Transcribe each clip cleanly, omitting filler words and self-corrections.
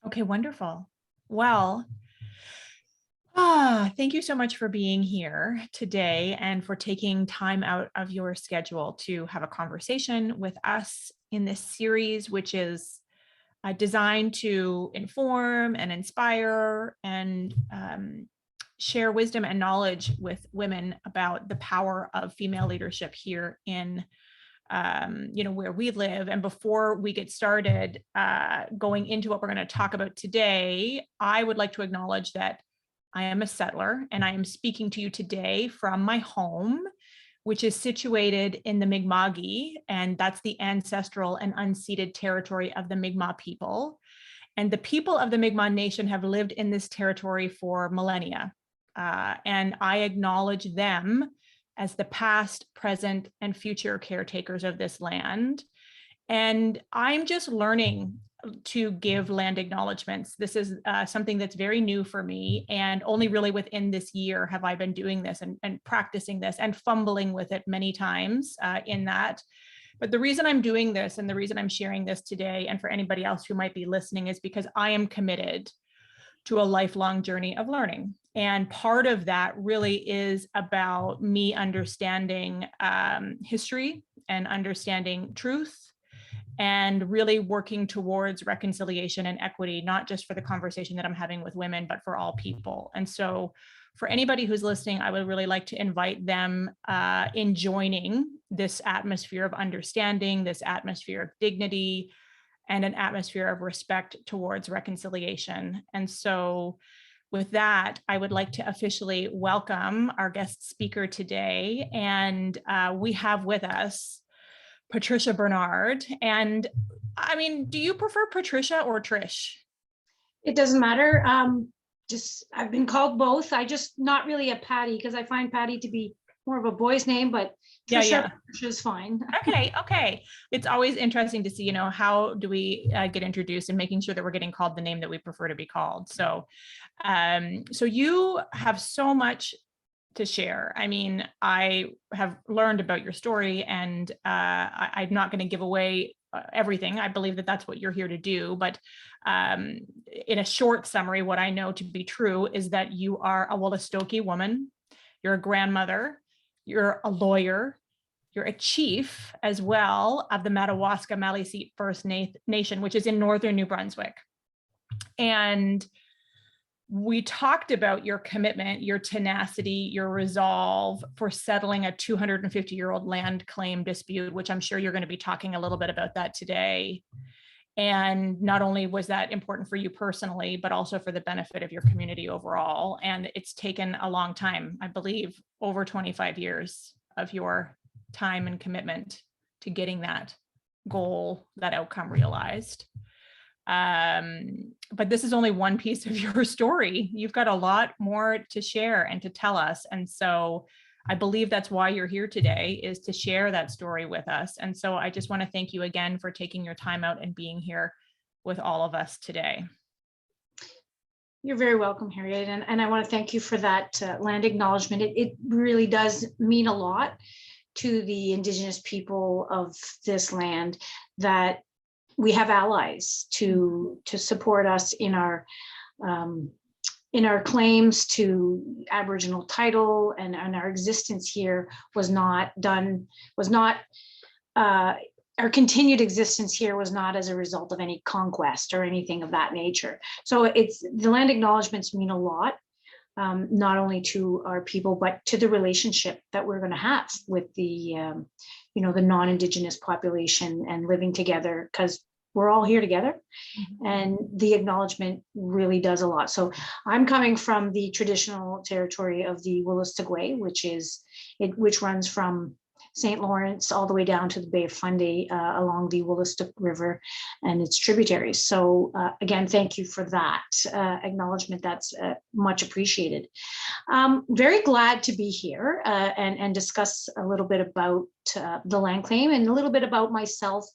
Okay, wonderful. Well, thank you so much for being here today and for taking time out of your schedule to have a conversation with us in this series, which is designed to inform and inspire and share wisdom and knowledge with women about the power of female leadership here in where we live. And before we get started going into what we're going to talk about today, I would like to acknowledge that I am a settler and I am speaking to you today from my home, which is situated in the Mi'kma'ki, and that's the ancestral and unceded territory of the Mi'kmaq people. And the people of the Mi'kmaq Nation have lived in this territory for millennia. And I acknowledge them as the past, present, and future caretakers of this land. And I'm just learning to give land acknowledgements. This is something that's very new for me. And only really within this year have I been doing this and practicing this and fumbling with it many times in that. But the reason I'm doing this and the reason I'm sharing this today, and for anybody else who might be listening, is because I am committed to a lifelong journey of learning. And part of that really is about me understanding history and understanding truth and really working towards reconciliation and equity, not just for the conversation that I'm having with women, but for all people. And so for anybody who's listening, I would really like to invite them in joining this atmosphere of understanding, this atmosphere of dignity, and an atmosphere of respect towards reconciliation. And so with that, I would like to officially welcome our guest speaker today. And we have with us Patricia Bernard. And I mean, do you prefer Patricia or Trish? It doesn't matter. I've been called both. I just not really a Patty because I find Patty to be more of a boy's name, but Patricia is fine. Okay. It's always interesting to see, how do we get introduced and making sure that we're getting called the name that we prefer to be called. So you have so much to share. I mean, I have learned about your story, and I'm not going to give away everything. I believe that that's what you're here to do. But in a short summary, what I know to be true is that you are a Wolastoqey woman, you're a grandmother, you're a lawyer, you're a chief as well of the Madawaska Maliseet First Nation, which is in northern New Brunswick. And we talked about your commitment, your tenacity, your resolve for settling a 250-year-old land claim dispute, which I'm sure you're going to be talking a little bit about that today. And not only was that important for you personally, but also for the benefit of your community overall. And it's taken a long time, I believe, over 25 years of your time and commitment to getting that goal, that outcome realized. But this is only one piece of your story. You've got a lot more to share and to tell us. And so I believe that's why you're here today, is to share that story with us. And so I just want to thank you again for taking your time out and being here with all of us today. You're very welcome, Harriet. And I want to thank you for that land acknowledgement. It really does mean a lot to the Indigenous people of this land that we have allies to support us in our claims to Aboriginal title, and our existence here our continued existence here was not as a result of any conquest or anything of that nature. So the land acknowledgements mean a lot, not only to our people, but to the relationship that we're going to have with the the non-Indigenous population and living together, because we're all here together. Mm-hmm. And the acknowledgement really does a lot. So I'm coming from the traditional territory of the Wolastoqey, which runs from St. Lawrence all the way down to the Bay of Fundy along the Wolastoqey River and its tributaries. So again, thank you for that acknowledgement. That's much appreciated. Very glad to be here and discuss a little bit about the land claim and a little bit about myself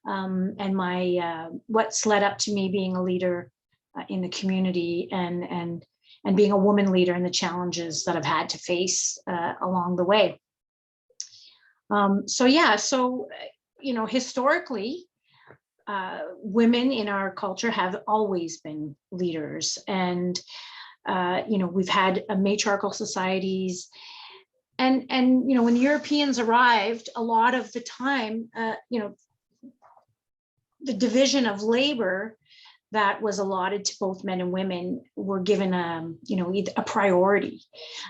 and my what's led up to me being a leader in the community and being a woman leader and the challenges that I've had to face along the way. Historically, women in our culture have always been leaders, and we've had matriarchal societies, and when Europeans arrived, a lot of the time, the division of labor that was allotted to both men and women were given a priority.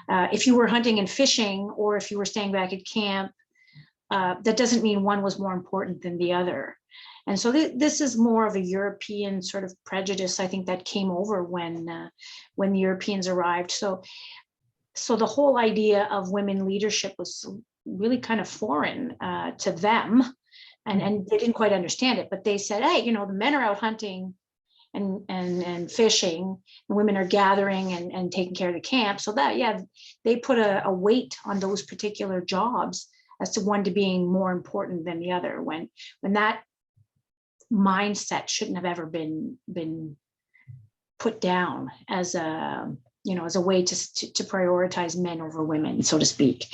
If you were hunting and fishing, or if you were staying back at camp, that doesn't mean one was more important than the other. And so this is more of a European sort of prejudice, I think, that came over when the Europeans arrived. So the whole idea of women leadership was really kind of foreign to them, and they didn't quite understand it. But they said, hey, the men are out hunting and fishing, and women are gathering and taking care of the camp. So that, yeah, they put a weight on those particular jobs as to one to being more important than the other, when that mindset shouldn't have ever been put down as a way to prioritize men over women, so to speak.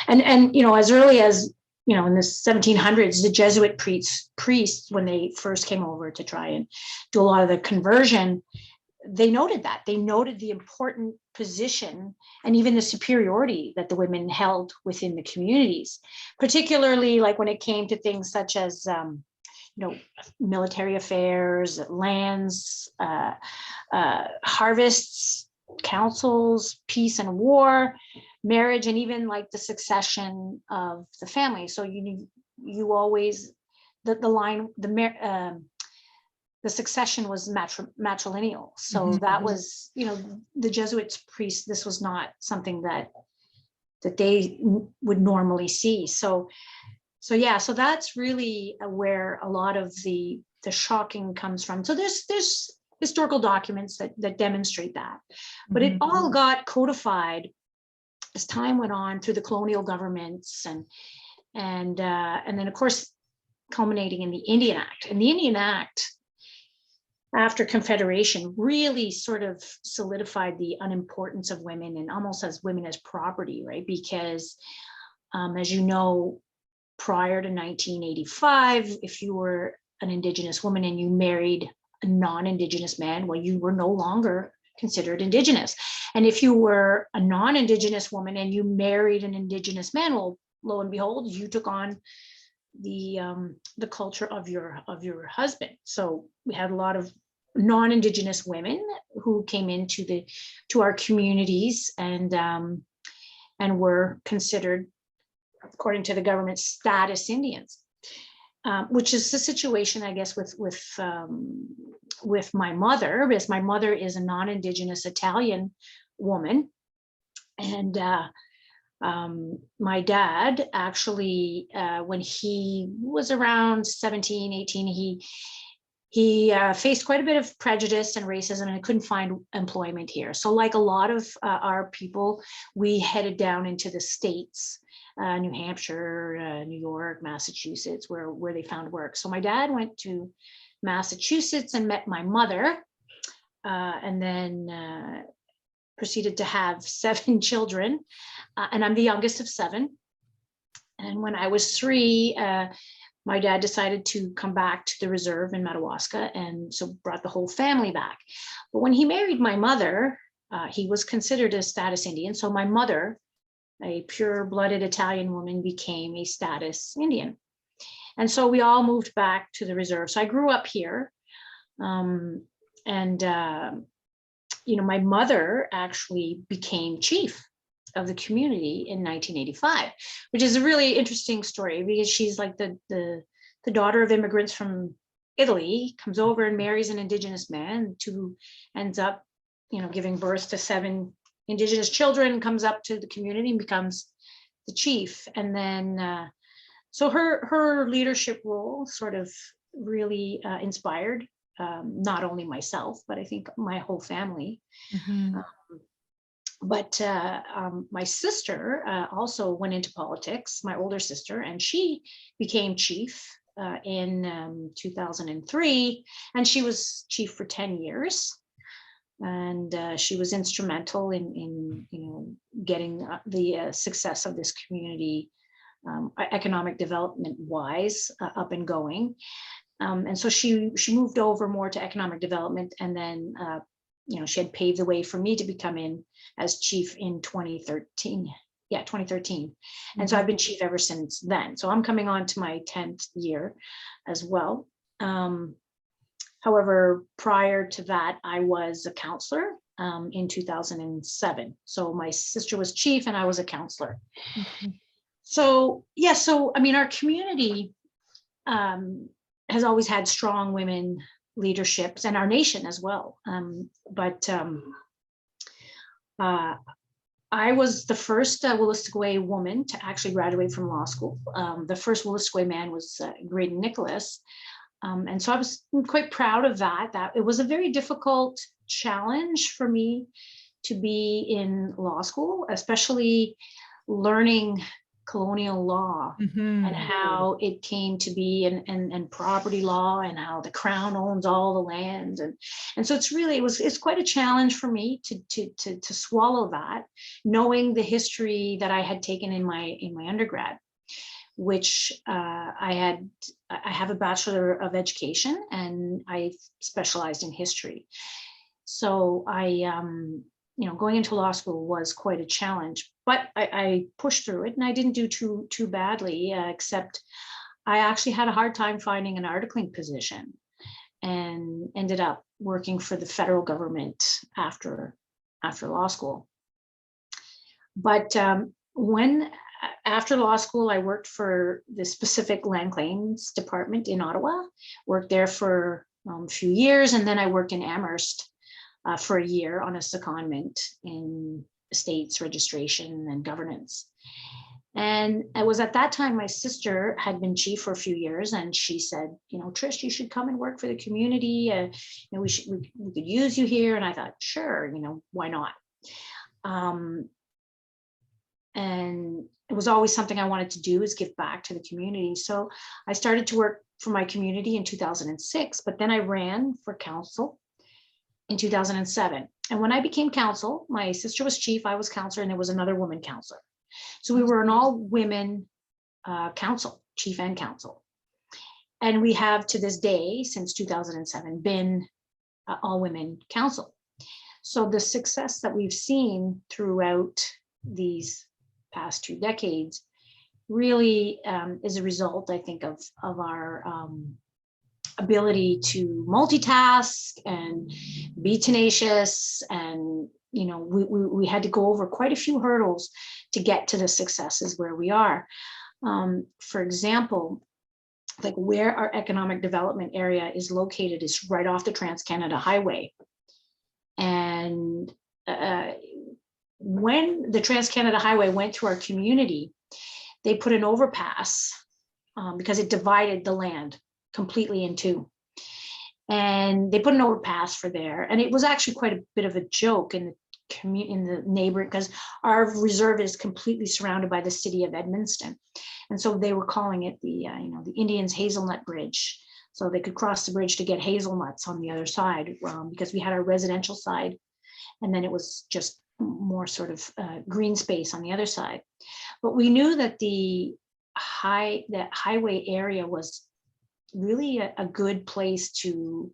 And as early as in the 1700s, the Jesuit priests, when they first came over to try and do a lot of the conversion, they noted that. They noted the important position and even the superiority that the women held within the communities, particularly like when it came to things such as military affairs, lands, harvests, councils, peace and war, marriage, and even like the succession of the family. So you always, the succession was matrilineal. So that was, the Jesuits priests, this was not something that they would normally see. So that's really where a lot of the shocking comes from. So there's historical documents that demonstrate that, but it all got codified as time went on through the colonial governments, and then of course culminating in the Indian Act. And the Indian Act, after Confederation, really sort of solidified the unimportance of women, and almost as women as property, right? Because as you know, prior to 1985, if you were an Indigenous woman and you married a non-Indigenous man, well, you were no longer considered Indigenous. And if you were a non-Indigenous woman and you married an Indigenous man, well, lo and behold, you took on the culture of your husband. So we had a lot of non-Indigenous women who came into our communities and were considered, according to the government, status Indians, which is the situation, I guess, with my mother, because my mother is a non-Indigenous Italian woman. And my dad actually, when he was around 17, 18, he faced quite a bit of prejudice and racism, and couldn't find employment here. So like a lot of our people, we headed down into the States, New Hampshire, New York, Massachusetts, where they found work. So my dad went to Massachusetts and met my mother, and then proceeded to have 7 children, and I'm the youngest of 7. And when I was 3, my dad decided to come back to the reserve in Madawaska, and so brought the whole family back. But when he married my mother, he was considered a status Indian. So my mother, a pure-blooded Italian woman, became a status Indian. And so we all moved back to the reserve. So I grew up here, my mother actually became chief of the community in 1985, which is a really interesting story, because she's like the daughter of immigrants from Italy, comes over and marries an Indigenous man, who ends up, giving birth to 7 Indigenous children, comes up to the community and becomes the chief. And then, so her leadership role sort of really inspired not only myself, but I think my whole family. But my sister also went into politics, my older sister, and she became chief in 2003, and she was chief for 10 years. And she was instrumental in getting the success of this community, economic development wise, up and going. And so she moved over more to economic development, and then she had paved the way for me to become in as chief in 2013. Yeah, 2013. And so I've been chief ever since then. So I'm coming on to my 10th year as well. However, prior to that, I was a counselor in 2007. So my sister was chief and I was a counselor. Okay. So, yeah, so I mean, our community has always had strong women leaderships, and our nation as well. But I was the first Wolastoqey woman to actually graduate from law school. The first Wolastoqey man was Graydon Nicholas. And so I was quite proud of that. That it was a very difficult challenge for me to be in law school, especially learning colonial law and how it came to be, and property law, and how the crown owns all the land, and so it's quite a challenge for me to swallow that, knowing the history that I had taken in my undergrad, which I have a Bachelor of Education and I specialized in history. So going into law school was quite a challenge, but I pushed through it, and I didn't do too badly, except I actually had a hard time finding an articling position, and ended up working for the federal government after law school. But after law school, I worked for the specific land claims department in Ottawa, worked there for a few years, and then I worked in Amherst for a year on a secondment in estates registration and governance. And it was at that time my sister had been chief for a few years, and she said, Trish, you should come and work for the community. We could use you here. And I thought, sure, why not? And it was always something I wanted to do, is give back to the community. So I started to work for my community in 2006, but then I ran for council in 2007. And when I became council, my sister was chief, I was councilor, and there was another woman councilor. So we were an all women council, chief and council. And we have to this day, since 2007, been all women council. So the success that we've seen throughout these past 2 decades really is a result, I think, of our ability to multitask and be tenacious. And we had to go over quite a few hurdles to get to the successes where we are. For example, like where our economic development area is located is right off the Trans-Canada Highway. And when the Trans-Canada Highway went through our community, they put an overpass because it divided the land completely in two. And they put an overpass for there. And it was actually quite a bit of a joke in the neighboring, because our reserve is completely surrounded by the city of Edmundston. And so they were calling it the Indians Hazelnut Bridge. So they could cross the bridge to get hazelnuts on the other side, because we had our residential side, and then it was just more sort of green space on the other side. But we knew that that highway area was really a good place to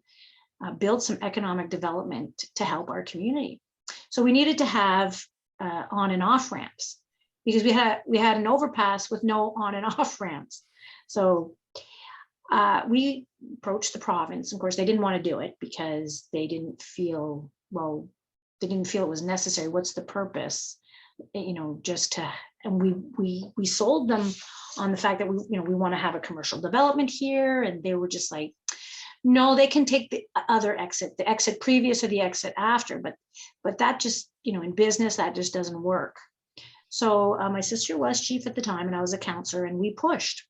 build some economic development to help our community. So we needed to have on and off ramps, because we had an overpass with no on and off ramps. So we approached the province. Of course, they didn't want to do it because they didn't feel it was necessary. What's the purpose? And we sold them on the fact that we want to have a commercial development here, and they were just like, no, they can take the other exit, the exit previous or the exit after, but that just, in business, that just doesn't work. So my sister was chief at the time, and I was a counselor, and we pushed.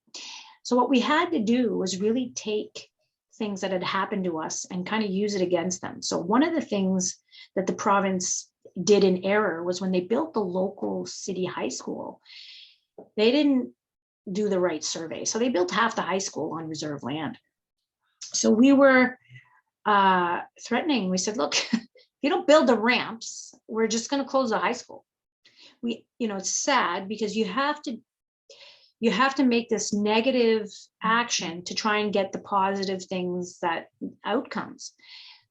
So what we had to do was really take things that had happened to us and kind of use it against them. So one of the things that the province did in error was when they built the local city high school, they didn't do the right survey. So they built half the high school on reserve land. So we were threatening. We said, look, if you don't build the ramps, we're just going to close the high school. It's sad because you have to you have to make this negative action to try and get the positive things, that outcomes.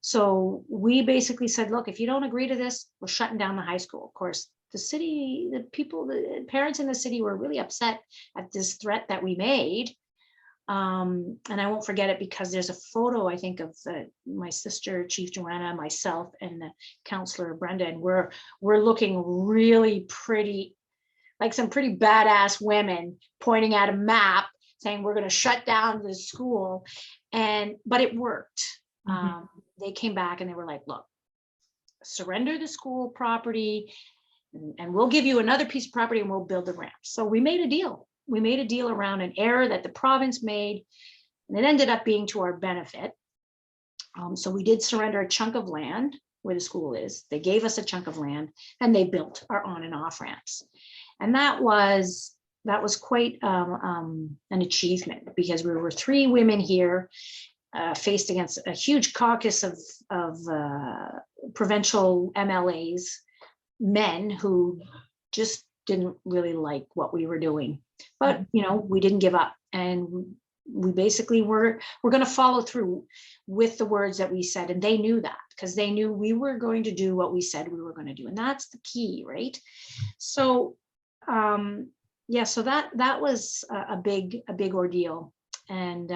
So we basically said, look, if you don't agree to this, we're shutting down the high school. Of course, the city, the people, the parents in the city were really upset at this threat that we made. And I won't forget it, because there's a photo, I think, of my sister, Chief Joanna, myself, and the counselor Brenda, and we're looking really pretty, like some pretty badass women, pointing at a map saying we're going to shut down the school. But it worked. They came back and they were like, look, surrender the school property and we'll give you another piece of property and we'll build the ramp. So we made a deal. We made a deal around an error that the province made, and it ended up being to our benefit. So we did surrender a chunk of land where the school is. They gave us a chunk of land and they built our on and off ramps. And that was quite an achievement, because we were 3 women here, faced against a huge caucus of provincial MLAs, men who just didn't really like what we were doing. But, we didn't give up. And we basically we're going to follow through with the words that we said. And they knew that, because they knew we were going to do what we said we were going to do. And that's the key, right? So, so that was a big ordeal. And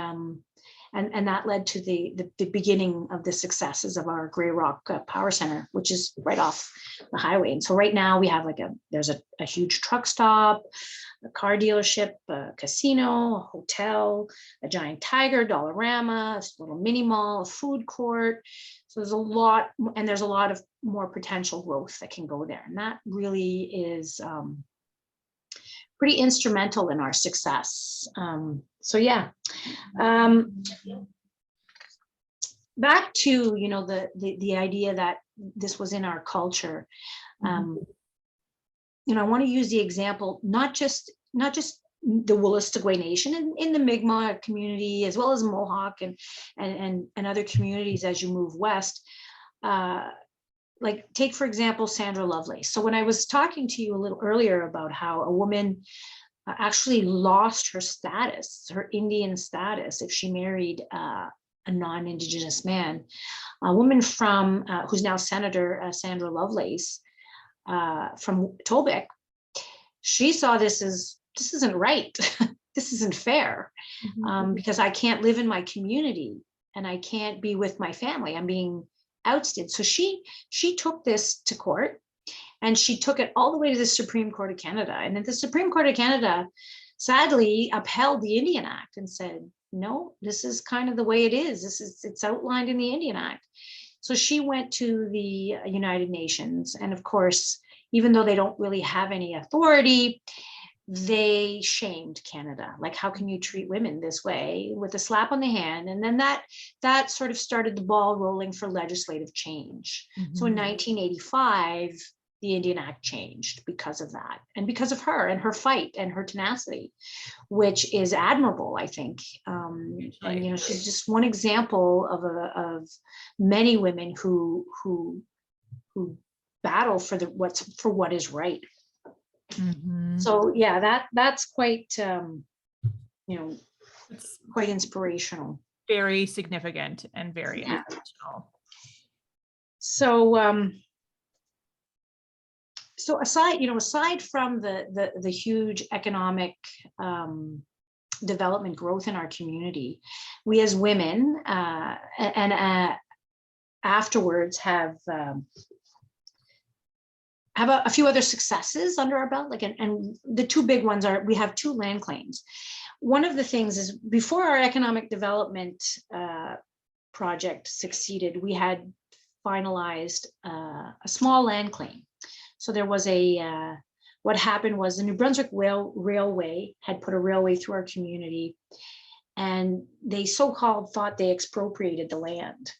that led to the beginning of the successes of our Grey Rock Power Center, which is right off the highway. And so right now we have there's a huge truck stop, a car dealership, a casino, a hotel, a giant tiger, Dollarama, a little mini mall, a food court. So there's a lot, and there's a lot of more potential growth that can go there. And that really is pretty instrumental in our success. Back to the idea that this was in our culture. I want to use the example, not just the Wolastoqey Nation, in the Mi'kmaq community, as well as Mohawk and other communities as you move west. Take, for example, Sandra Lovelace. So when I was talking to you a little earlier about how a woman actually lost her status, her Indian status, if she married a non-Indigenous man, a woman from who's now Senator Sandra Lovelace from Tobic, she saw this isn't right. This isn't fair, because I can't live in my community and I can't be with my family. I'm being ousted. So she took this to court, and she took it all the way to the Supreme Court of Canada. And then the Supreme Court of Canada sadly upheld the Indian Act and said, no, this is kind of the way it is. It's outlined in the Indian Act. So she went to the United Nations. And of course, even though they don't really have any authority, they shamed Canada. Like, how can you treat women this way, with a slap on the hand? And then that sort of started the ball rolling for legislative change. So in 1985, the Indian Act changed because of that, and because of her and her fight and her tenacity, which is admirable, I think. And she's just one example of many women who battle for what is right. So that's quite quite inspirational. Very significant and very inspirational. So aside from the huge economic development growth in our community, we as women afterwards have a few other successes under our belt. And the 2 big ones are, we have 2 land claims. One of the things is, before our economic development project succeeded, we had finalized a small land claim. So there was what happened was the New Brunswick Railway had put a railway through our community, and they so-called thought they expropriated the land.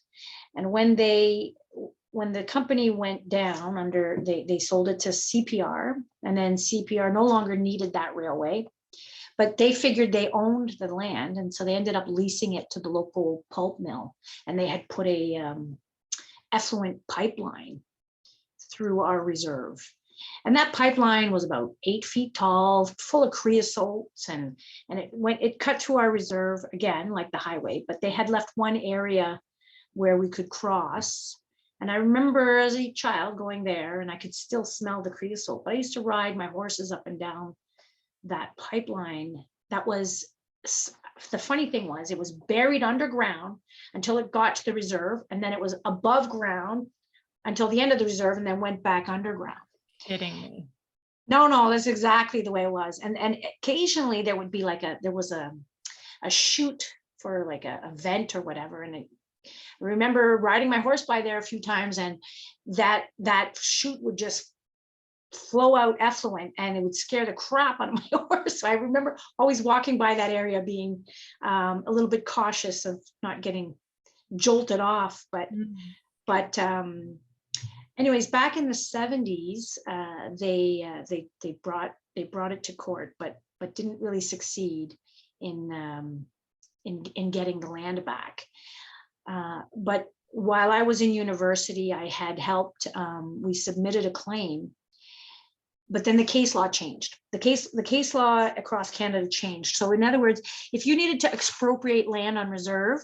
And when the company went down they sold it to CPR, and then CPR no longer needed that railway, but they figured they owned the land. And so they ended up leasing it to the local pulp mill, and they had put a effluent pipeline through our reserve. And that pipeline was about 8 feet tall, full of creosotes, and it cut through our reserve again, like the highway, but they had left one area where we could cross. And I remember as a child going there, and I could still smell the creosote. But I used to ride my horses up and down that pipeline. That was, the funny thing was, it was buried underground until it got to the reserve, and then it was above ground until the end of the reserve, and then went back underground. Kidding me. No, that's exactly the way it was. And occasionally there would be like there was a chute for like a vent or whatever. And I remember riding my horse by there a few times, and that chute would just flow out effluent, and it would scare the crap out of my horse. So I remember always walking by that area, being a little bit cautious of not getting jolted off. But anyways, back in the 70s, they brought it to court, but didn't really succeed in getting the land back. But while I was in university, I had helped. We submitted a claim, but then the case law changed. The case law across Canada changed. So in other words, if you needed to expropriate land on reserve,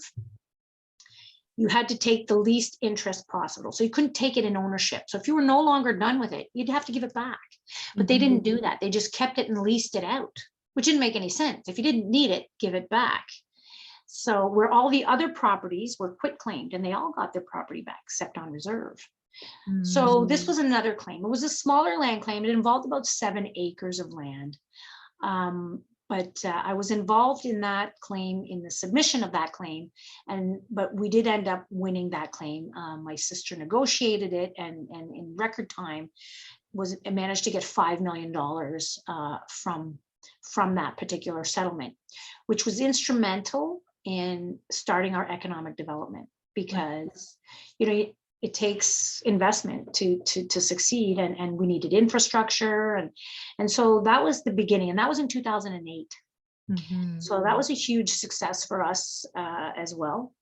you had to take the least interest possible. So you couldn't take it in ownership. So if you were no longer done with it, you'd have to give it back. But they didn't do that. They just kept it and leased it out, which didn't make any sense. If you didn't need it, give it back. So where all the other properties were quit claimed, and they all got their property back except on reserve. So this was another claim. It was a smaller land claim. It involved about 7 acres of land. But I was involved in that claim, in the submission of that claim, but we did end up winning that claim. My sister negotiated it, and in record time managed to get $5 million from that particular settlement, which was instrumental in starting our economic development, because it takes investment to succeed, and we needed infrastructure, and so that was the beginning, and that was in 2008. So that was a huge success for us as well.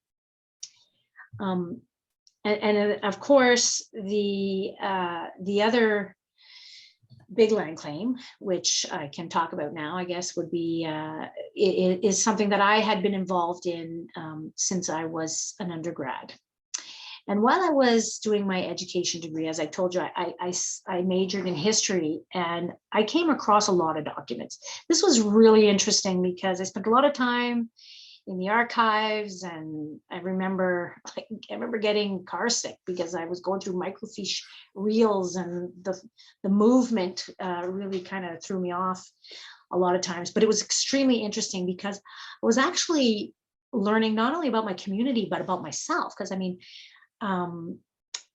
And of course, the other big land claim, which I can talk about now, I guess, would be is something that I had been involved in since I was an undergrad. And while I was doing my education degree, as I told you, I majored in history, and I came across a lot of documents. This was really interesting because I spent a lot of time in the archives, and I remember getting car sick because I was going through microfiche reels, and the movement really kind of threw me off a lot of times. But it was extremely interesting because I was actually learning not only about my community, but about myself. Because I mean,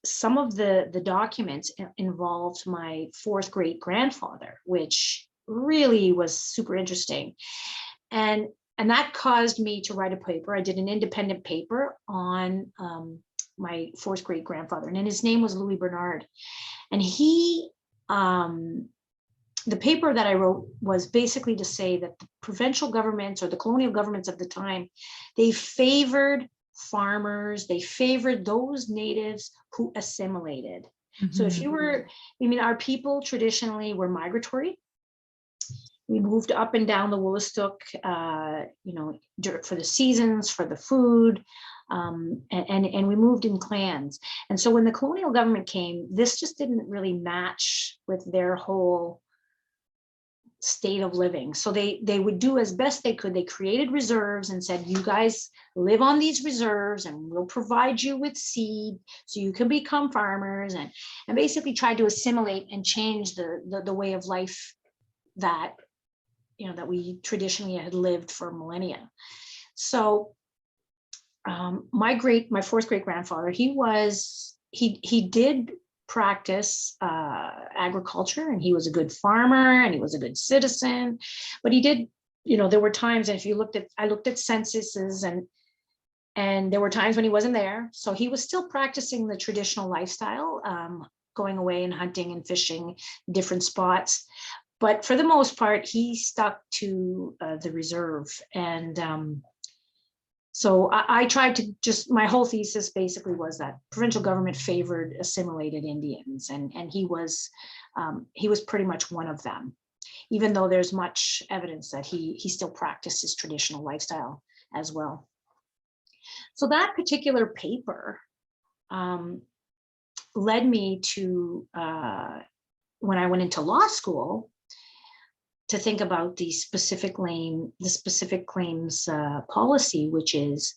some of the documents involved my 4th great grandfather, which really was super interesting. And that caused me to write a paper. I did an independent paper on my 4th great grandfather, and his name was Louis Bernard. And the paper that I wrote was basically to say that the provincial governments, or the colonial governments of the time, they favored farmers, they favored those natives who assimilated. So if you were, our people traditionally were migratory. We moved up and down the Wolastoqey, for the seasons, for the food, and we moved in clans. And so when the colonial government came, this just didn't really match with their whole state of living. So they would do as best they could. They created reserves and said, you guys live on these reserves, and we'll provide you with seed so you can become farmers, and basically tried to assimilate and change the way of life that that we traditionally had lived for millennia. So my 4th great grandfather, he did practice agriculture, and he was a good farmer, and he was a good citizen. But he did, there were times, and if you I looked at censuses, and there were times when he wasn't there. So he was still practicing the traditional lifestyle, going away and hunting and fishing different spots. But for the most part, he stuck to the reserve. And So I tried to just, my whole thesis basically was that provincial government favored assimilated Indians, and he was pretty much one of them, even though there's much evidence that he still practiced his traditional lifestyle as well. So that particular paper led me to, when I went into law school, to think about the specific claims policy, which is,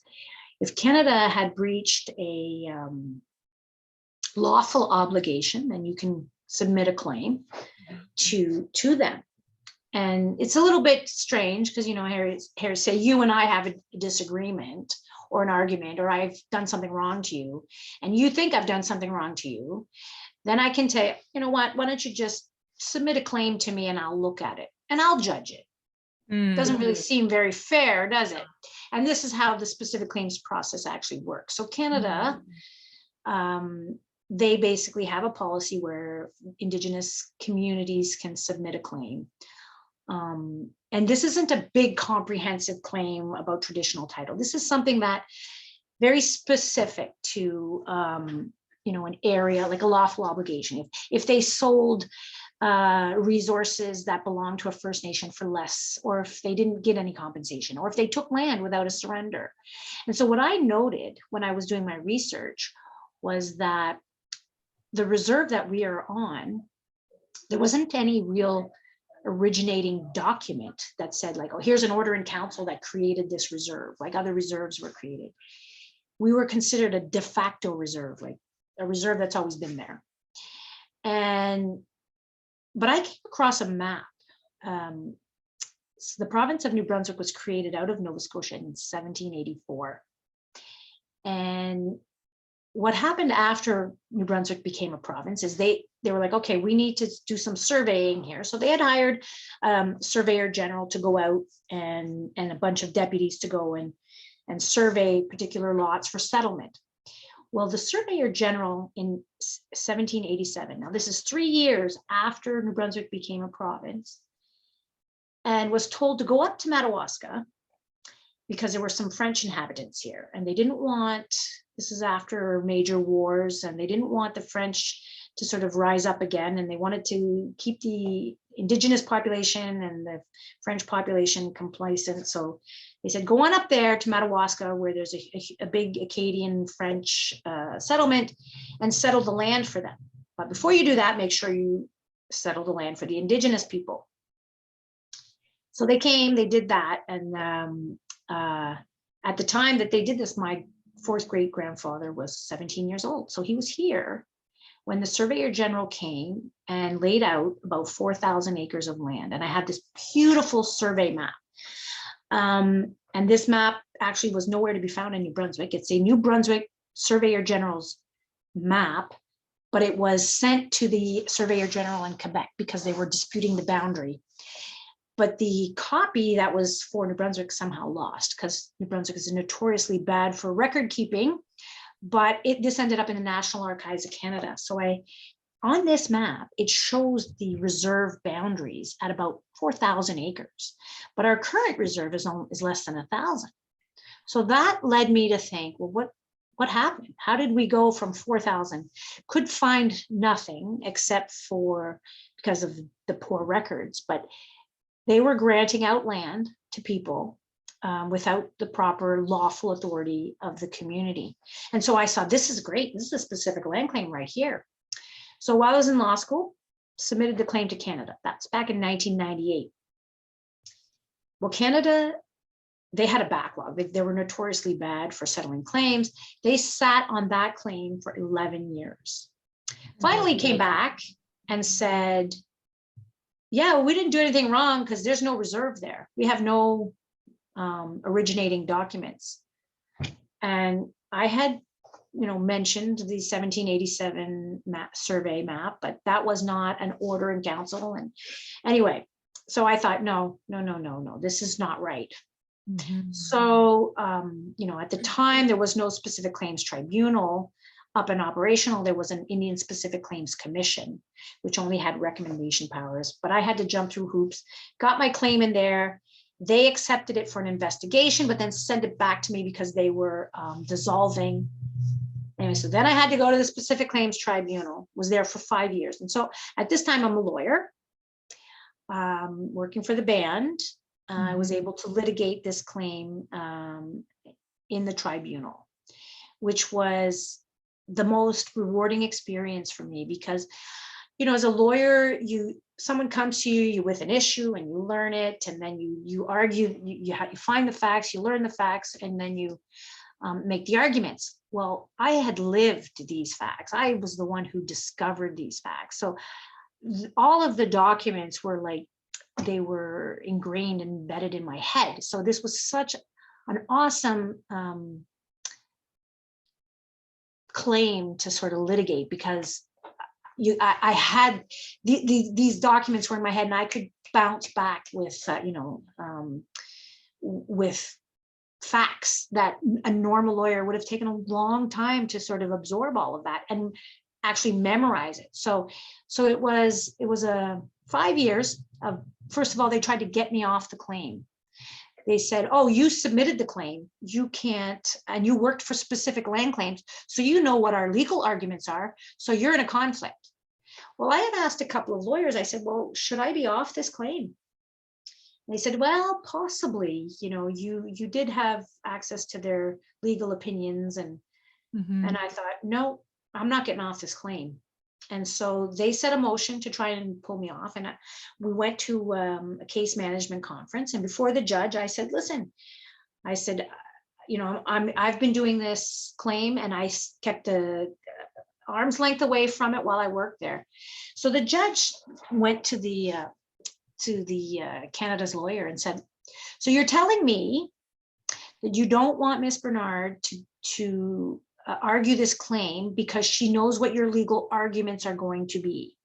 if Canada had breached a lawful obligation, then you can submit a claim to them. And it's a little bit strange because, you know, here say you and I have a disagreement or an argument, or I've done something wrong to you, and you think I've done something wrong to you, then I can say, you know what, why don't you just submit a claim to me and I'll look at it and I'll judge it. Doesn't really seem very fair, does it? And this is how the specific claims process actually works. So Canada, they basically have a policy where Indigenous communities can submit a claim. And this isn't a big comprehensive claim about traditional title. This is something that very specific to, you know, an area, like a lawful obligation. If they sold resources that belong to a First Nation for less, or if they didn't get any compensation, or if they took land without a surrender. And so what I noted when I was doing my research was that the reserve that we are on, there wasn't any real originating document that said like, oh, here's an order in council that created this reserve, like other reserves were created. We were considered a de facto reserve, like a reserve that's always been there. But I came across a map. So the province of New Brunswick was created out of Nova Scotia in 1784. And what happened after New Brunswick became a province is they were like, okay, we need to do some surveying here. So they had hired surveyor general to go out and a bunch of deputies to go and survey particular lots for settlement. Well, the surveyor general in 1787, now this is 3 years after New Brunswick became a province, and was told to go up to Madawaska because there were some French inhabitants here, and they didn't want, this is after major wars, and they didn't want the French to sort of rise up again, and they wanted to keep the Indigenous population and the French population complacent. So they said, go on up there to Madawaska, where there's a big Acadian French settlement, and settle the land for them. But before you do that, make sure you settle the land for the Indigenous people. So they came, they did that. And at the time that they did this, my fourth great grandfather was 17 years old. So he was here when the surveyor general came and laid out about 4,000 acres of land. And I had this beautiful survey map. And this map actually was nowhere to be found in New Brunswick. It's a New Brunswick surveyor general's map, but it was sent to the surveyor general in Quebec because they were disputing the boundary. But the copy that was for New Brunswick somehow lost, because New Brunswick is notoriously bad for record keeping, but this ended up in the National Archives of Canada. So on this map, it shows the reserve boundaries at about 4,000 acres, but our current reserve is less than 1,000. So that led me to think, well, what happened? How did we go from 4,000? Could find nothing except for, because of the poor records, but they were granting out land to people without the proper lawful authority of the community. And so I saw, this is great. This is a specific land claim right here. So while I was in law school, submitted the claim to Canada. That's back in 1998. Well, Canada, they had a backlog. They were notoriously bad for settling claims. They sat on that claim for 11 years. Finally came back and said, yeah, we didn't do anything wrong because there's no reserve there. We have no originating documents. And I had, mentioned the 1787 survey map, but that was not an order in council. And anyway, so I thought, no, this is not right. Mm-hmm. So, at the time, there was no specific claims tribunal up and operational. There was an Indian Specific Claims Commission, which only had recommendation powers, but I had to jump through hoops, got my claim in there. They accepted it for an investigation, but then sent it back to me because they were dissolving. Anyway, so then I had to go to the specific claims tribunal, was there for 5 years. And so at this time, I'm a lawyer working for the band. I was able to litigate this claim in the tribunal, which was the most rewarding experience for me because, you know, as a lawyer, someone comes to you with an issue and you learn it, and then you argue, you find the facts, you learn the facts, and then you make the arguments. Well, I had lived these facts. I was the one who discovered these facts. So all of the documents were like, they were ingrained and embedded in my head. So this was such an awesome claim to sort of litigate, because I had these documents were in my head, and I could bounce back with with facts that a normal lawyer would have taken a long time to sort of absorb all of that and actually memorize it. So it was a 5 years of, first of all, they tried to get me off the claim. They said, oh, you submitted the claim, you can't, and you worked for specific land claims, so you know what our legal arguments are, so you're in a conflict. Well, I had asked a couple of lawyers, I said, well, should I be off this claim? They said, well, possibly, you know, you did have access to their legal opinions. And I thought, no, I'm not getting off this claim. And so they set a motion to try and pull me off. And we went to a case management conference. And before the judge, I said, listen, I said, you know, I've been doing this claim, and I kept a arm's length away from it while I worked there. So the judge went to the Canada's lawyer and said, so you're telling me that you don't want Miss Bernard to argue this claim because she knows what your legal arguments are going to be.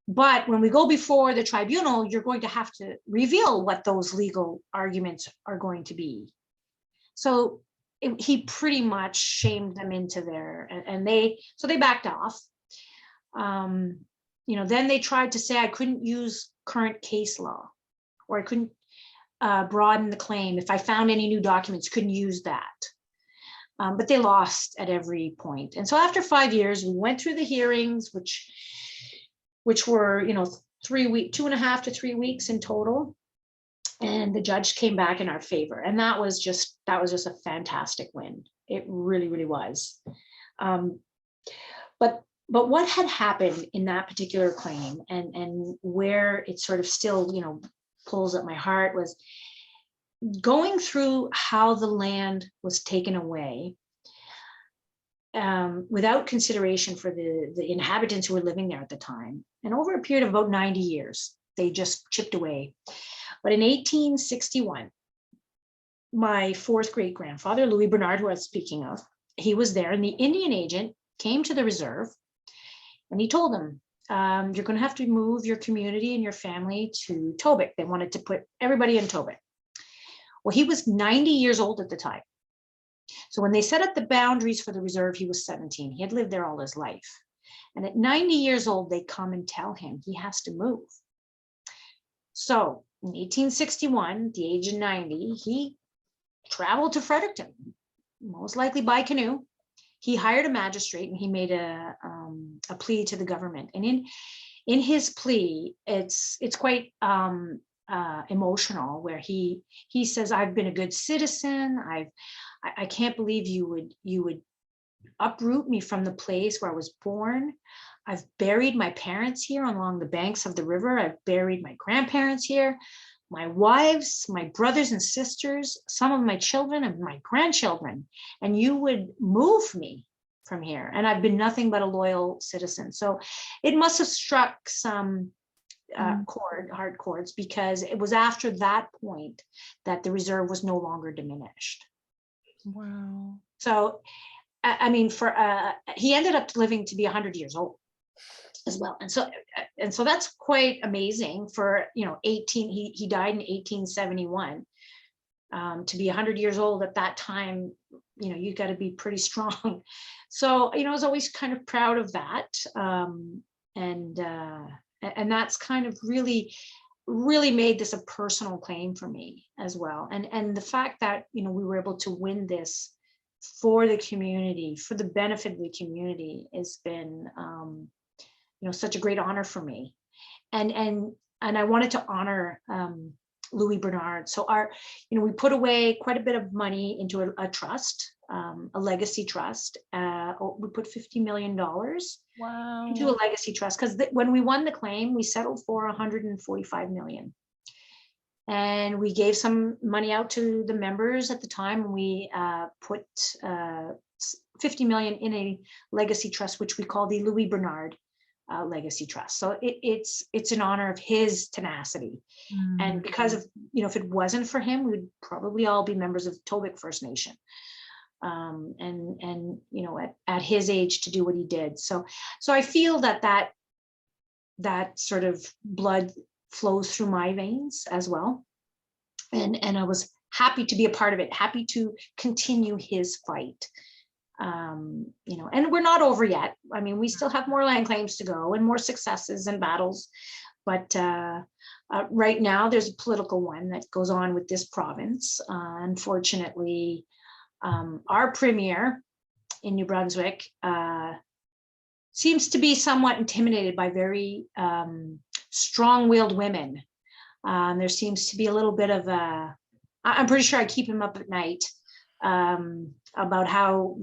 But when we go before the tribunal, you're going to have to reveal what those legal arguments are going to be. So he pretty much shamed them into there, and they backed off. You know, then they tried to say I couldn't use current case law, or I couldn't broaden the claim. If I found any new documents, couldn't use that. But they lost at every point. And so after 5 years, we went through the hearings, which were, you know, 2.5 to 3 weeks in total. And the judge came back in our favor. And that was just a fantastic win. It really, really was. But what had happened in that particular claim, and where it sort of still, you know, pulls at my heart, was going through how the land was taken away without consideration for the inhabitants who were living there at the time. And over a period of about 90 years, they just chipped away. But in 1861, my fourth great grandfather, Louis Bernard, who I was speaking of, he was there, and the Indian agent came to the reserve, and he told them, you're going to have to move your community and your family to Tobic. They wanted to put everybody in Tobic. Well, he was 90 years old at the time. So when they set up the boundaries for the reserve, he was 17. He had lived there all his life. And at 90 years old, they come and tell him he has to move. So in 1861, the age of 90, he traveled to Fredericton, most likely by canoe. He hired a magistrate, and he made a plea to the government. And in his plea, it's quite emotional, where he says, I've been a good citizen. I can't believe you would uproot me from the place where I was born. I've buried my parents here along the banks of the river. I've buried my grandparents here, my wives, my brothers and sisters, some of my children and my grandchildren, and you would move me from here. And I've been nothing but a loyal citizen. So it must have struck some hard chords, because it was after that point that the reserve was no longer diminished. Wow. So, I mean, he ended up living to be 100 years old as well. And so that's quite amazing for, you know, he died in 1871. To be 100 years old at that time, you know, you got to be pretty strong. So, you know, I was always kind of proud of that. And that's kind of really really made this a personal claim for me as well. And the fact that, we were able to win this for the community, for the benefit of the community, has been, such a great honor for me. And I wanted to honor Louis Bernard. So we put away quite a bit of money into a trust, a legacy trust. We put $50 million into a legacy trust, because when we won the claim, we settled for $145 million. And we gave some money out to the members at the time. We put $50 million in a legacy trust, which we call the Louis Bernard Legacy Trust. So it's in honor of his tenacity. And because of, if it wasn't for him, we'd probably all be members of Wolastoqey First Nation. And at his age, to do what he did. So I feel that sort of blood flows through my veins as well. And I was happy to be a part of it, happy to continue his fight. And we're not over yet. I mean, we still have more land claims to go and more successes and battles. But right now, there's a political one that goes on with this province. Unfortunately, our premier in New Brunswick seems to be somewhat intimidated by very strong-willed women. There seems to be a little bit of I'm pretty sure I keep him up at night about how,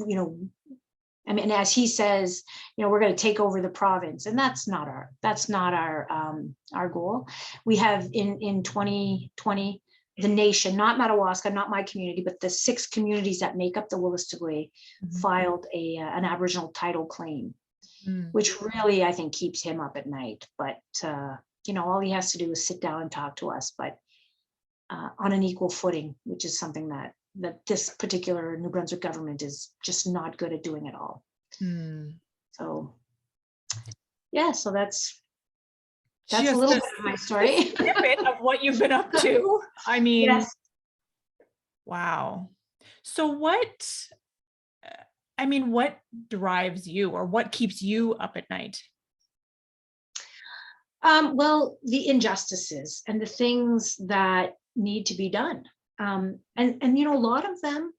I mean, as he says, we're going to take over the province, and that's not our goal. We have in 2020, the nation, not Madawaska, not my community, but the 6 communities that make up the Wolastoqey filed an Aboriginal title claim, which really, I think, keeps him up at night. But, all he has to do is sit down and talk to us, but on an equal footing, which is something that this particular New Brunswick government is just not good at doing at all. So, yeah, so that's Just a little bit of my story. Snippet of what you've been up to. I mean, Yes. Wow. So what drives you, or what keeps you up at night? Well, the injustices and the things that need to be done. And a lot of them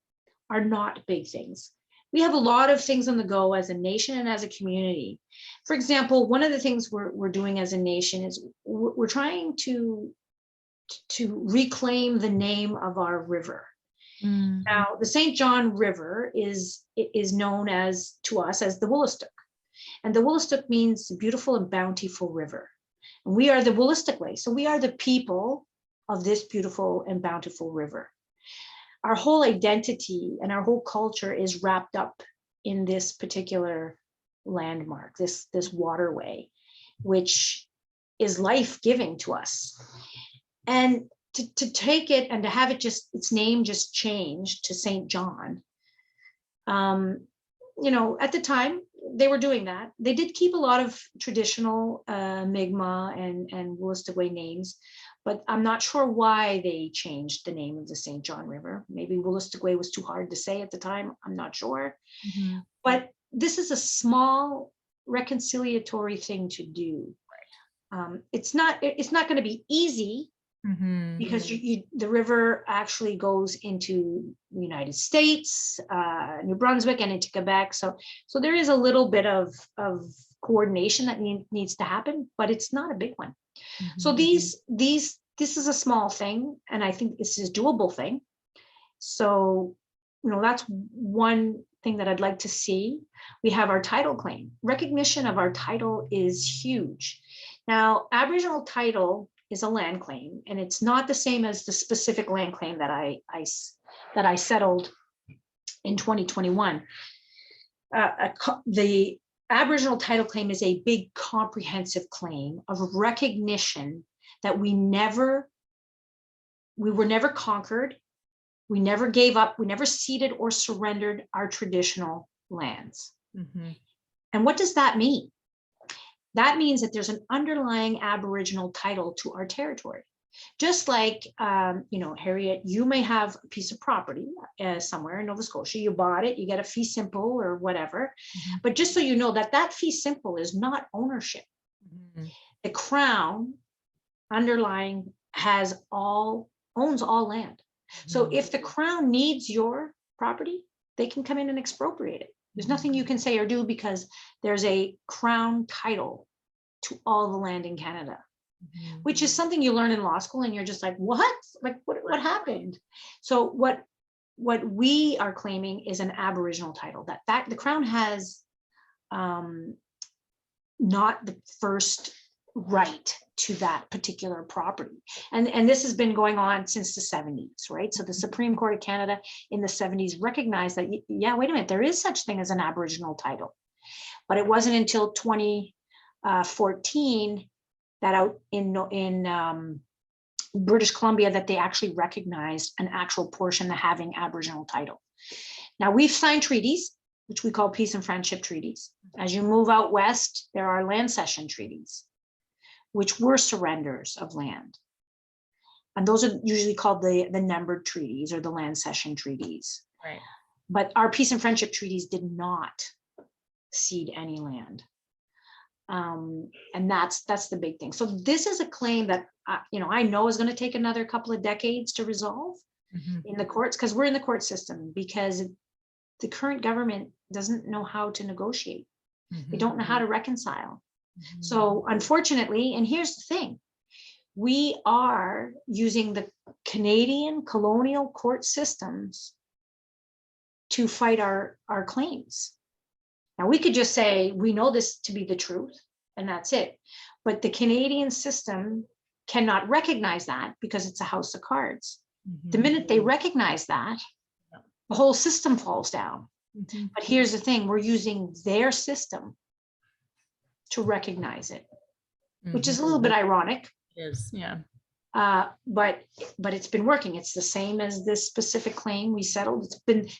are not big things. We have a lot of things on the go as a nation and as a community. For example, one of the things we're doing as a nation is we're trying to reclaim the name of our river. Now, the St. John River is known to us as the Wolastoqey. And the Wolastoqey means beautiful and bountiful river. And we are the Wolastoqey. So we are the people of this beautiful and bountiful river. Our whole identity and our whole culture is wrapped up in this particular landmark, this waterway, which is life-giving to us. And to take it and to have it its name just changed to St. John, at the time they were doing that. They did keep a lot of traditional Mi'kmaq and Wolastoqey names, but I'm not sure why they changed the name of the St. John River. Maybe Wolastoqey was too hard to say at the time. I'm not sure. But this is a small reconciliatory thing to do. It's not going to be easy, because the river actually goes into the United States, New Brunswick, and into Quebec. So there is a little bit of coordination that needs to happen, but it's not a big one. So this is a small thing, and I think this is a doable thing. So, that's one thing that I'd like to see. We have our title claim. Recognition of our title is huge. Now, Aboriginal title is a land claim, and it's not the same as the specific land claim that I settled in 2021. The Aboriginal title claim is a big comprehensive claim of recognition that we were never conquered, we never gave up, we never ceded or surrendered our traditional lands. And what does that mean? That means that there's an underlying Aboriginal title to our territory. Just like, Harriet, you may have a piece of property somewhere in Nova Scotia. You bought it, you get a fee simple or whatever. But just so you know that fee simple is not ownership. The Crown underlying owns all land. So if the Crown needs your property, they can come in and expropriate it. There's nothing you can say or do because there's a Crown title to all the land in Canada, which is something you learn in law school and you're just like, what? Like, what happened? So what we are claiming is an Aboriginal title, that the Crown has not the first right to that particular property. And this has been going on since the 70s, right? So the Supreme Court of Canada in the 70s recognized that, yeah, wait a minute, there is such thing as an Aboriginal title. But it wasn't until 2014 that out in British Columbia that they actually recognized an actual portion of having Aboriginal title. Now we've signed treaties, which we call peace and friendship treaties. As you move out west, there are land cession treaties, which were surrenders of land. And those are usually called the numbered treaties or the land cession treaties. Right. But our peace and friendship treaties did not cede any land. And that's the big thing. So this is a claim that I know is going to take another couple of decades to resolve in the courts, because we're in the court system, because the current government doesn't know how to negotiate. They don't know how to reconcile. So unfortunately, and here's the thing, we are using the Canadian colonial court systems to fight our claims. Now we could just say, we know this to be the truth, and that's it. But the Canadian system cannot recognize that because it's a house of cards. The minute they recognize that, the whole system falls down. But here's the thing, we're using their system to recognize it, which is a little bit ironic. It is, yeah. But it's been working. It's the same as this specific claim we settled.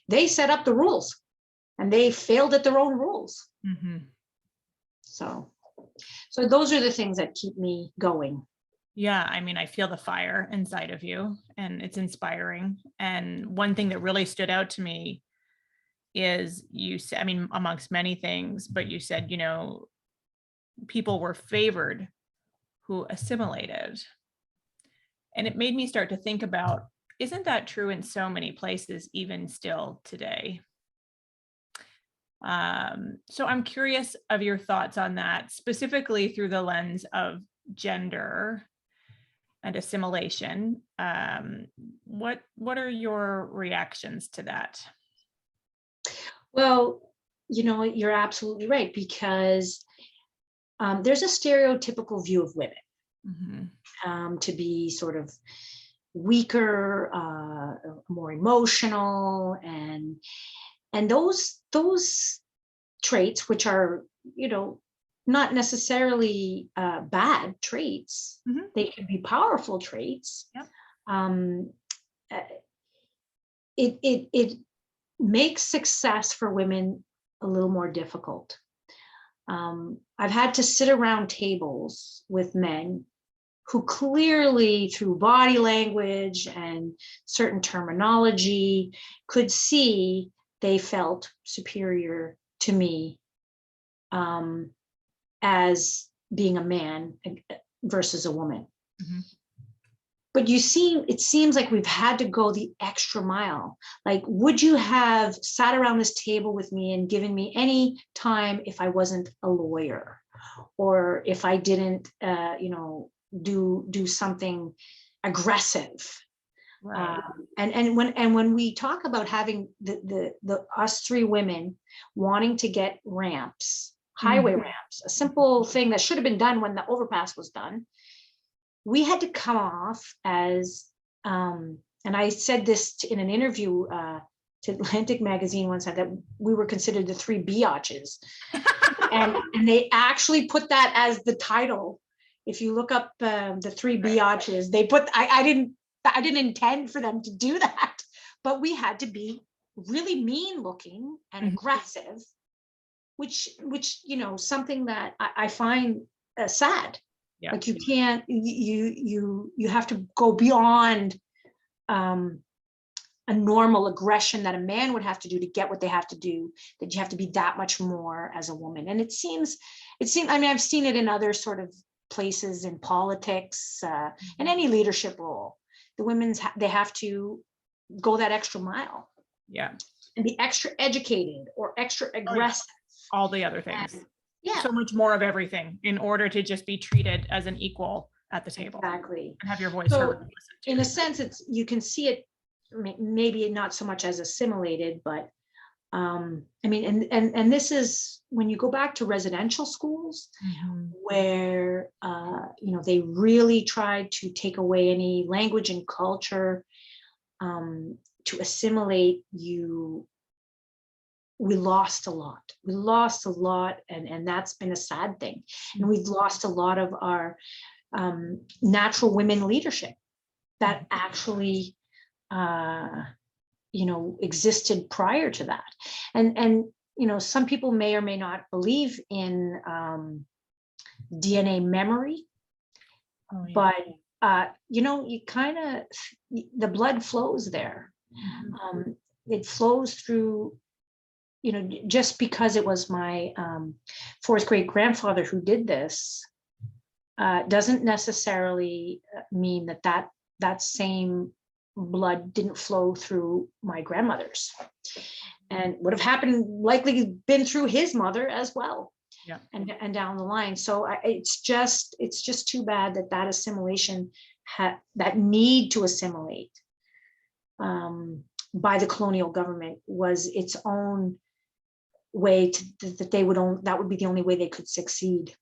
They set up the rules and they failed at their own rules. So those are the things that keep me going. Yeah, I mean, I feel the fire inside of you and it's inspiring. And one thing that really stood out to me is you said, I mean, amongst many things, but you said, people were favored who assimilated. And it made me start to think about, isn't that true in so many places, even still today? So I'm curious of your thoughts on that, specifically through the lens of gender and assimilation. What are your reactions to that? Well, you're absolutely right, because there's a stereotypical view of women to be sort of weaker, more emotional, and those traits, which are not necessarily bad traits, they can be powerful traits. Yep. It makes success for women a little more difficult. I've had to sit around tables with men who clearly, through body language and certain terminology, could see they felt superior to me as being a man versus a woman. But it seems like we've had to go the extra mile. Like, would you have sat around this table with me and given me any time if I wasn't a lawyer, or if I didn't, do something aggressive? Right. And when we talk about having the us three women wanting to get ramps, highway ramps, a simple thing that should have been done when the overpass was done, we had to come off as, and I said this in an interview to Atlantic magazine once, that we were considered the three biatches. and they actually put that as the title. If you look up the three biatches, they put, I didn't intend for them to do that, but we had to be really mean looking and aggressive, which something that I find sad. Yeah. Like, you can't, you have to go beyond a normal aggression that a man would have to do to get what they have to do, that you have to be that much more as a woman. And it seems, I mean, I've seen it in other sort of places in politics and any leadership role, the they have to go that extra mile. Yeah. And be extra educated or extra aggressive. All the other things. And, yeah. So much more of everything in order to just be treated as an equal at the table. Exactly. And have your voice heard. In a sense, you can see it, maybe not so much as assimilated, but I mean, and this is when you go back to residential schools, where they really tried to take away any language and culture to assimilate you. We lost a lot, and that's been a sad thing. And we've lost a lot of our natural women leadership that actually existed prior to that. And some people may or may not believe in DNA memory, but you kind of, the blood flows there. It flows through, just because it was my fourth great grandfather who did this doesn't necessarily mean that same blood didn't flow through my grandmother's, and would have happened, likely been through his mother as well. Yeah. And down the line. So it's just too bad that assimilation that need to assimilate by the colonial government was its own way that would be the only way they could succeed.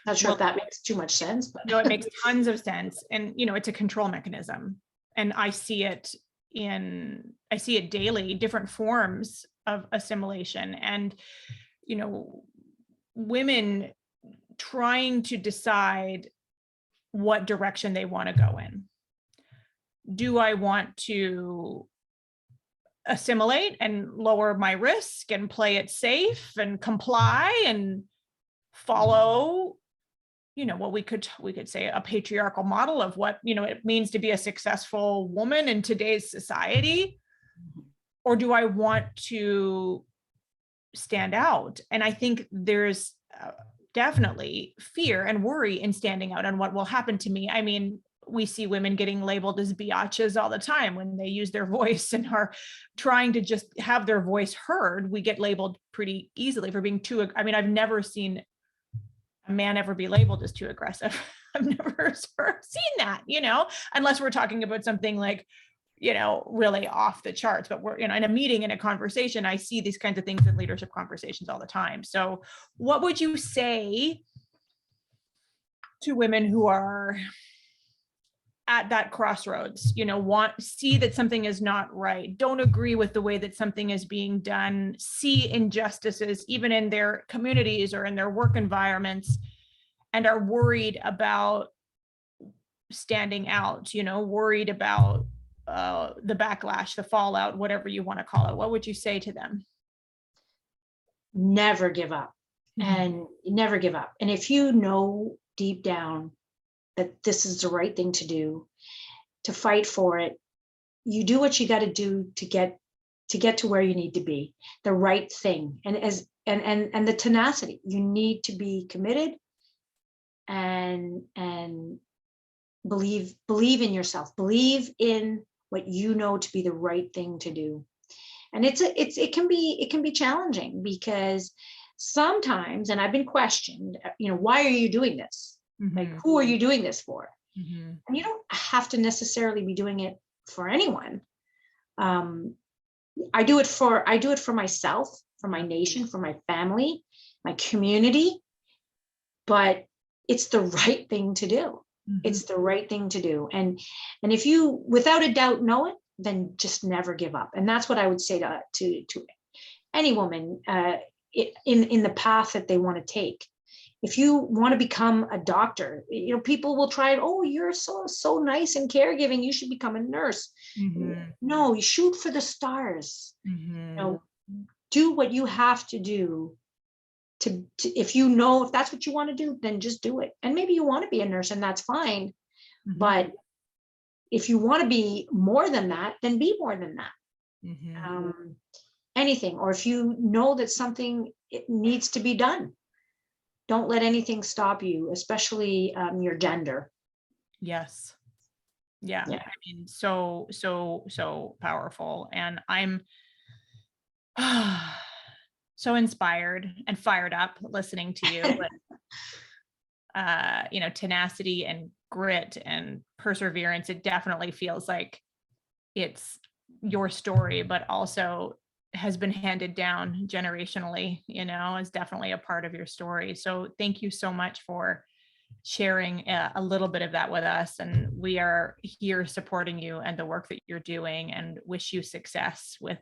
Not sure if that makes too much sense, but no, it makes tons of sense. And it's a control mechanism, and I see it daily, different forms of assimilation, and women trying to decide what direction they want to go in. Do I want to assimilate and lower my risk and play it safe and comply and follow what we could say a patriarchal model of what it means to be a successful woman in today's society? Or do I want to stand out? And I think there's definitely fear and worry in standing out and what will happen to me. I mean, we see women getting labeled as biatches all the time when they use their voice and are trying to just have their voice heard. We get labeled pretty easily for being too, I've never seen a man ever be labeled as too aggressive. I've never seen that, unless we're talking about something like, really off the charts. But we're, in a meeting, in a conversation, I see these kinds of things in leadership conversations all the time. So what would you say to women who are at that crossroads, see that something is not right, don't agree with the way that something is being done, see injustices even in their communities or in their work environments, and are worried about standing out, worried about the backlash, the fallout, whatever you want to call it? What would you say to them? Never give up. And never give up. And if you know deep down that this is the right thing to do, to fight for it, you do what you got to do to get to where you need to be, the right thing. And and the tenacity, you need to be committed and believe in yourself, believe in what you know to be the right thing to do. And it can be challenging, because sometimes, and I've been questioned, why are you doing this? Like, who are you doing this for? And you don't have to necessarily be doing it for anyone. I do it for myself, for my nation, for my family, my community, but it's the right thing to do. It's the right thing to do. And if you, without a doubt, know it, then just never give up. And that's what I would say to any woman in the path that they want to take. If you want to become a doctor, people will try it. Oh, you're so nice and caregiving, you should become a nurse. No, you shoot for the stars. Do what you have to do to if that's what you want to do, then just do it. And maybe you want to be a nurse, and that's fine. But if you want to be more than that, then be more than that. Anything, or if you know that something needs to be done, don't let anything stop you, especially your gender. Yes. Yeah. Yeah. I mean, so powerful. And I'm so inspired and fired up listening to you. Tenacity and grit and perseverance. It definitely feels like it's your story, but also has been handed down generationally, is definitely a part of your story. So thank you so much for sharing a little bit of that with us. And we are here supporting you and the work that you're doing, and wish you success with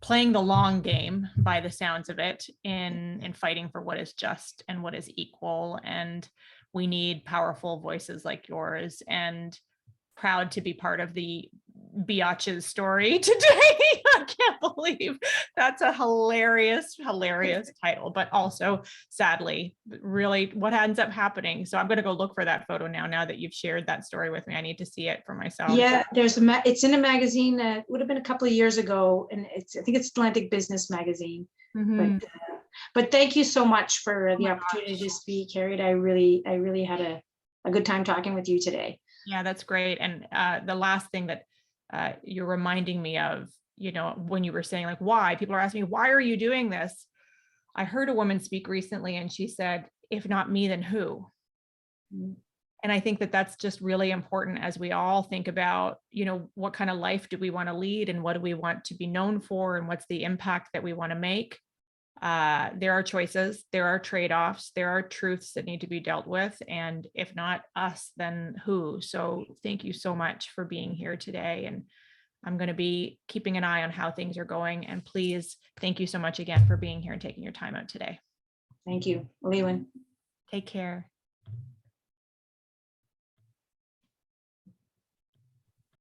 playing the long game, by the sounds of it, in fighting for what is just and what is equal. And we need powerful voices like yours, and proud to be part of the Biatch's story today. I can't believe that's a hilarious title, but also sadly, really what ends up happening. So I'm going to go look for that photo now that you've shared that story with me. I need to see it for myself. Yeah, it's in a magazine that would have been a couple of years ago, and I think it's Atlantic Business Magazine. Mm-hmm. But thank you so much for the opportunity to speak, Harriet. I really had a good time talking with you today. Yeah, that's great. And the last thing that you're reminding me of, when you were saying like, why people are asking me, why are you doing this? I heard a woman speak recently, and she said, if not me, then who? Mm-hmm. And I think that that's just really important as we all think about, what kind of life do we want to lead, and what do we want to be known for, and what's the impact that we want to make. There are choices, there are trade-offs, there are truths that need to be dealt with. And if not us, then who? So thank you so much for being here today. And I'm going to be keeping an eye on how things are going. And please, thank you so much again for being here and taking your time out today. Thank you, Leland. Take care.